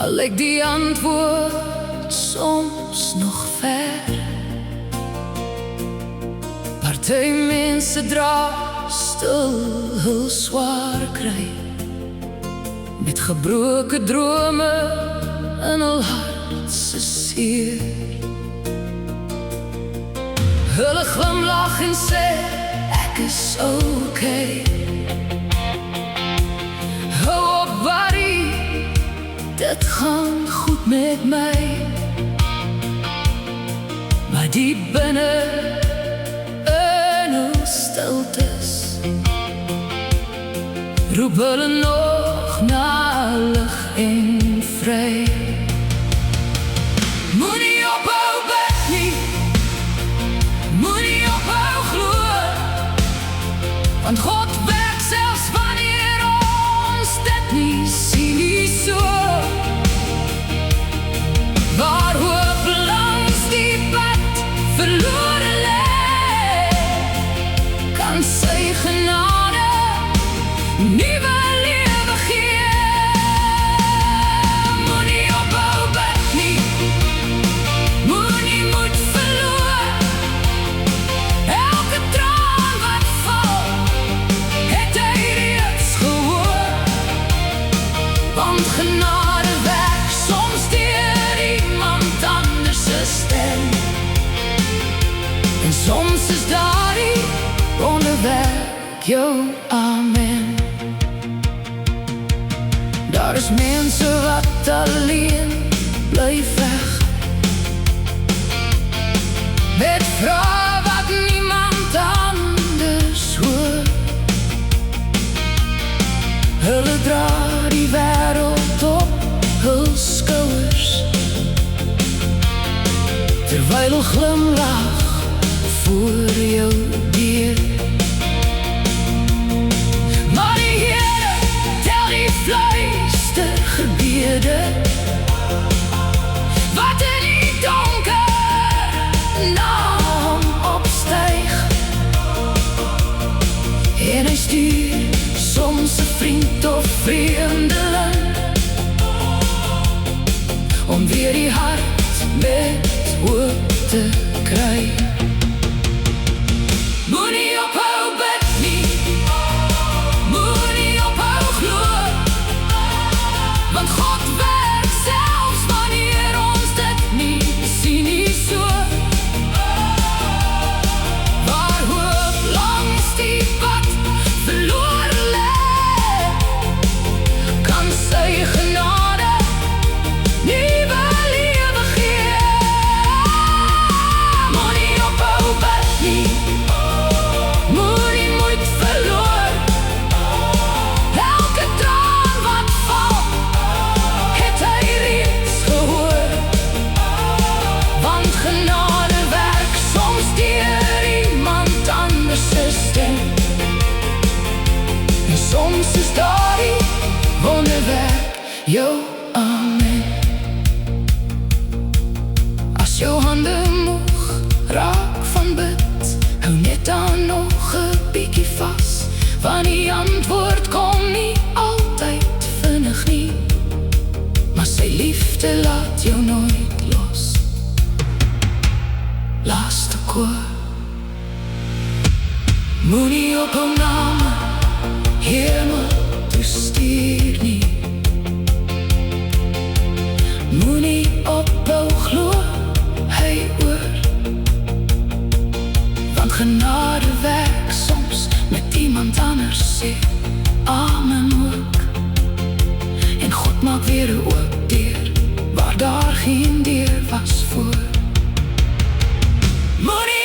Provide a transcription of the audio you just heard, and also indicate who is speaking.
Speaker 1: al lyk die antwoord soms nog ver. Party mense dra stil hul swaar kry, met gebroke drome in hul hart se seer. Hulle glimlag en sê ek is okay. Hou op buddy, dit gaan goed met my. Maar diep binne in hul stiltes roep hulle nog na lig en vry. Moenie ophou bid nie, moenie ophou glo, want God werk selfs wanneer ons dit nie sien nie so. Waar hoop langs die pad verlore lê, kan sy genade nuwe lewe gee. Moenie ophou bid nie, moenie moed verloor. Elke traan wat val, het hy reeds gehoor. Want genade werk soms deur iemand anders se stem, en soms is daardie wonderwerk jou amen. Daar is mense wat alleen bly veg, met vrae wat niemand anders hoor. Hulle dra die wêreld op hul skouers, terwyl hulle glimlag voor jou deur. Maar die Here tel die fluistergebede wat in die donker na hom opstyg, en hy stuur soms 'n vriend of vreemdeling om weer die hart met hoop te kry. Moenie ophou bid nie, moenie ophou glo, want God werk selfs wanneer ons dit nie sien nie so. Waar hoop langs die pad verlore lê, kan sy genade nuwe lewe gee. Moenie ophou bid nie, moenie moed verloor. Elke traan wat val, het hy reeds gehoor. Want genade werk soms deur iemand anders se stem, en soms is daardie wonderwerk jou amen. As jou hande moeg raak van bid, hou net dan nog 'n bietjie vas, want die antwoord kom nie altyd vinnig nie, maar sy liefde laat jou nooit los. Laaste koor. Moenie op hom name hemel toe stuur nie, moenie ophou glo, hy hoor. Want genade werk soms met iemand anders sê amen ook, en God maak weer 'n oop deur waar daar geen deur was voor. Moenie